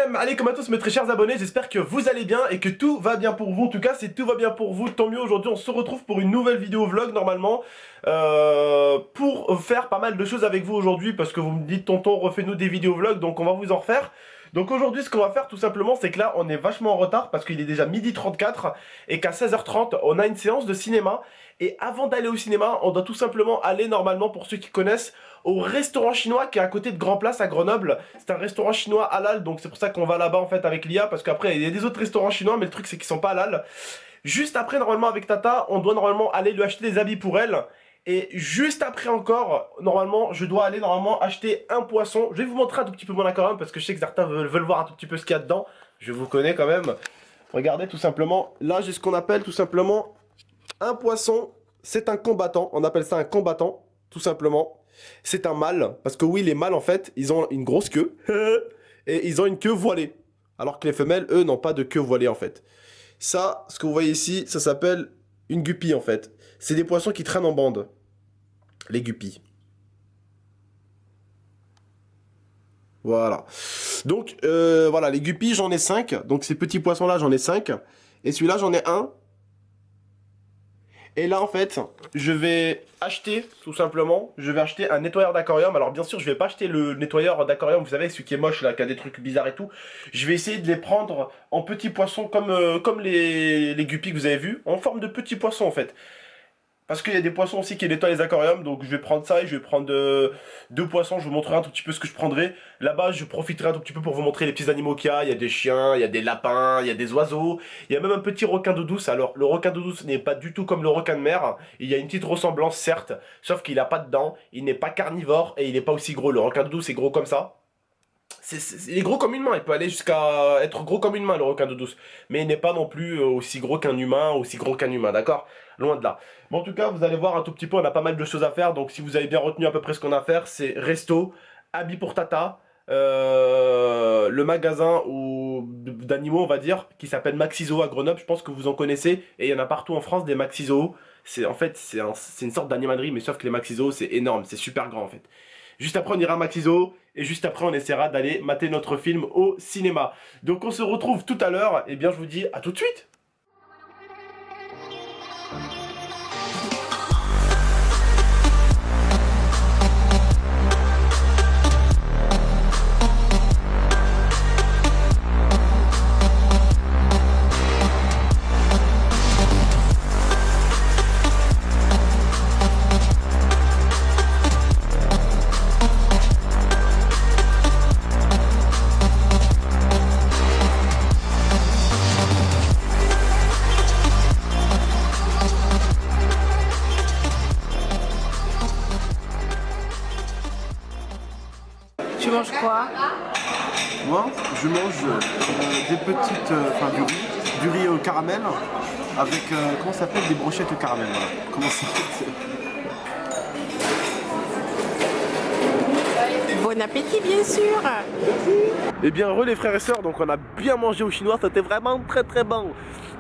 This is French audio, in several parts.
Salam alaikum à tous mes très chers abonnés, j'espère que vous allez bien et que tout va bien pour vous. En tout cas, si tout va bien pour vous, tant mieux. Aujourd'hui, on se retrouve pour une nouvelle vidéo vlog normalement pour faire pas mal de choses avec vous aujourd'hui parce que vous me dites tonton refais-nous des vidéos vlog, donc on va vous en refaire. Donc aujourd'hui, ce qu'on va faire tout simplement, c'est que là, on est vachement en retard parce qu'il est déjà 12h34 et qu'à 16h30, on a une séance de cinéma. Et avant d'aller au cinéma, on doit tout simplement aller normalement, pour ceux qui connaissent, au restaurant chinois qui est à côté de Grand Place à Grenoble. C'est un restaurant chinois halal, donc c'est pour ça qu'on va là-bas en fait avec l'IA, parce qu'après il y a des autres restaurants chinois, mais le truc c'est qu'ils sont pas halal. Juste après, normalement avec Tata, on doit normalement aller lui acheter des habits pour elle. Et juste après encore, normalement, je dois aller normalement acheter un poisson. Je vais vous montrer un tout petit peu mon aquarium parce que je sais que certains veulent voir un tout petit peu ce qu'il y a dedans. Je vous connais quand même. Regardez tout simplement, là j'ai ce qu'on appelle tout simplement un poisson. C'est un combattant, on appelle ça un combattant, tout simplement. C'est un mâle, parce que oui, les mâles en fait, ils ont une grosse queue. Et ils ont une queue voilée. Alors que les femelles, eux, n'ont pas de queue voilée en fait. Ça, ce que vous voyez ici, ça s'appelle une guppy en fait. C'est des poissons qui traînent en bande. Les guppies. Voilà. Donc, voilà, les guppies, j'en ai 5. Donc, ces petits poissons-là, j'en ai 5. Et celui-là, j'en ai un. Et là, en fait, je vais acheter, tout simplement, je vais acheter un nettoyeur d'aquarium. Alors, bien sûr, je vais pas acheter le nettoyeur d'aquarium, vous savez, celui qui est moche, là, qui a des trucs bizarres et tout. Je vais essayer de les prendre en petits poissons, comme les guppies que vous avez vus, en forme de petits poissons, en fait. Parce qu'il y a des poissons aussi qui nettoient les aquariums, donc je vais prendre ça et je vais prendre deux poissons, je vous montrerai un tout petit peu ce que je prendrai. Là-bas, je profiterai un tout petit peu pour vous montrer les petits animaux qu'il y a des chiens, il y a des lapins, il y a des oiseaux, il y a même un petit requin d'eau douce. Alors, le requin d'eau douce n'est pas du tout comme le requin de mer, il y a une petite ressemblance, certes, sauf qu'il n'a pas de dents, il n'est pas carnivore et il n'est pas aussi gros. Le requin d'eau douce est gros comme ça. Il est gros comme une main, il peut aller jusqu'à être gros comme une main, le requin d'eau douce. Mais il n'est pas non plus aussi gros qu'un humain, d'accord? Loin de là. Mais en tout cas, vous allez voir un tout petit peu, on a pas mal de choses à faire. Donc si vous avez bien retenu à peu près ce qu'on a à faire, c'est resto, habits pour Tata, le magasin d'animaux, on va dire, qui s'appelle Maxizo à Grenoble. Je pense que vous en connaissez. Et il y en a partout en France des Maxizo. En fait, c'est une sorte d'animalerie, mais sauf que les Maxizo, c'est énorme, c'est super grand en fait. Juste après, on ira à Maxizo. Et juste après, on essaiera d'aller mater notre film au cinéma. Donc on se retrouve tout à l'heure. Et bien, je vous dis à tout de suite. Tu manges quoi? Moi, je mange des petites, du riz au caramel avec, comment ça s'appelle, des brochettes au caramel, voilà. Comment ça s'appelle? Bon appétit, bien sûr. Eh bien, les frères et sœurs, donc on a bien mangé au chinois, c'était vraiment très très bon.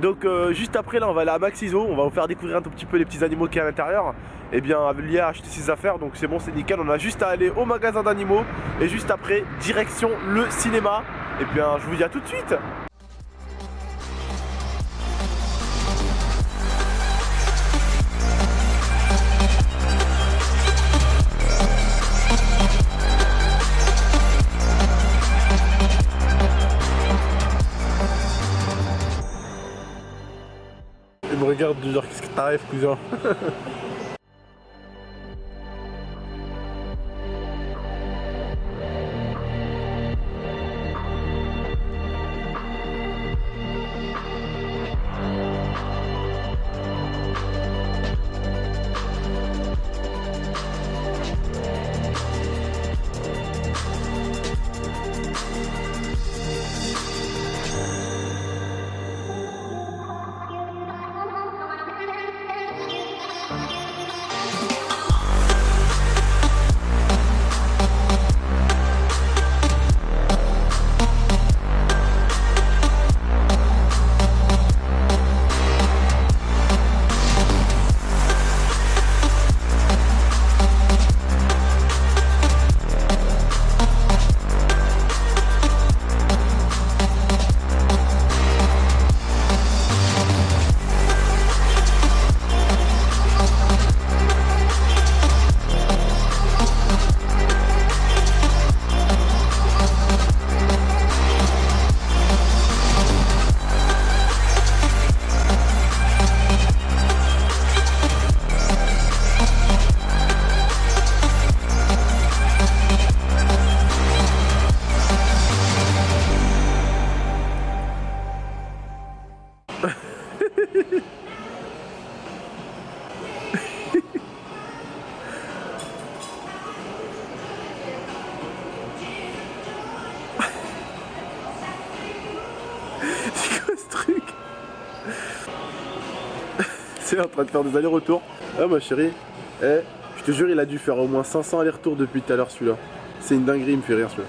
Donc juste après là, on va aller à Maxizo, on va vous faire découvrir un tout petit peu les petits animaux qu'il y a à l'intérieur. Eh bien, Liа a acheté ses affaires, donc c'est bon, c'est nickel. On a juste à aller au magasin d'animaux et juste après, direction le cinéma. Et bien, je vous dis à tout de suite. Il me regarde du genre, qu'est-ce que t'arrives, cousin? est en train de faire des allers-retours. Ah ma chérie, je te jure il a dû faire au moins 500 allers-retours depuis tout à l'heure celui-là. C'est une dinguerie, il me fait rire celui-là.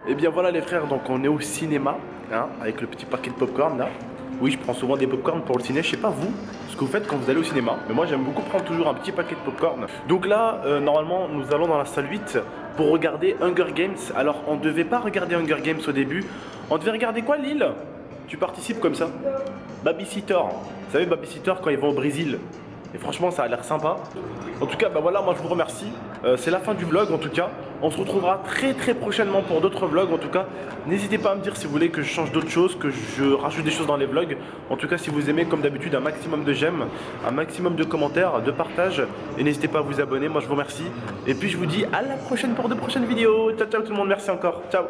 Et bien voilà les frères, donc on est au cinéma, hein, avec le petit paquet de popcorn là. Oui, je prends souvent des popcorn pour le ciné, je sais pas vous, ce que vous faites quand vous allez au cinéma. Mais moi j'aime beaucoup prendre toujours un petit paquet de popcorn. Donc là, normalement, nous allons dans la salle 8 pour regarder Hunger Games. Alors on devait pas regarder Hunger Games au début. On devait regarder quoi, Lille? Tu participes comme ça? Babysitter. Vous savez, Babysitter quand ils vont au Brésil. Et franchement ça a l'air sympa. En tout cas bah voilà, moi je vous remercie. C'est la fin du vlog en tout cas. On se retrouvera très prochainement pour d'autres vlogs. En tout cas n'hésitez pas à me dire si vous voulez que je change d'autres choses, que je rajoute des choses dans les vlogs. En tout cas si vous aimez, comme d'habitude, un maximum de j'aime, un maximum de commentaires, de partage. Et n'hésitez pas à vous abonner, moi je vous remercie. Et puis je vous dis à la prochaine pour de prochaines vidéos. Ciao ciao tout le monde, merci encore, ciao.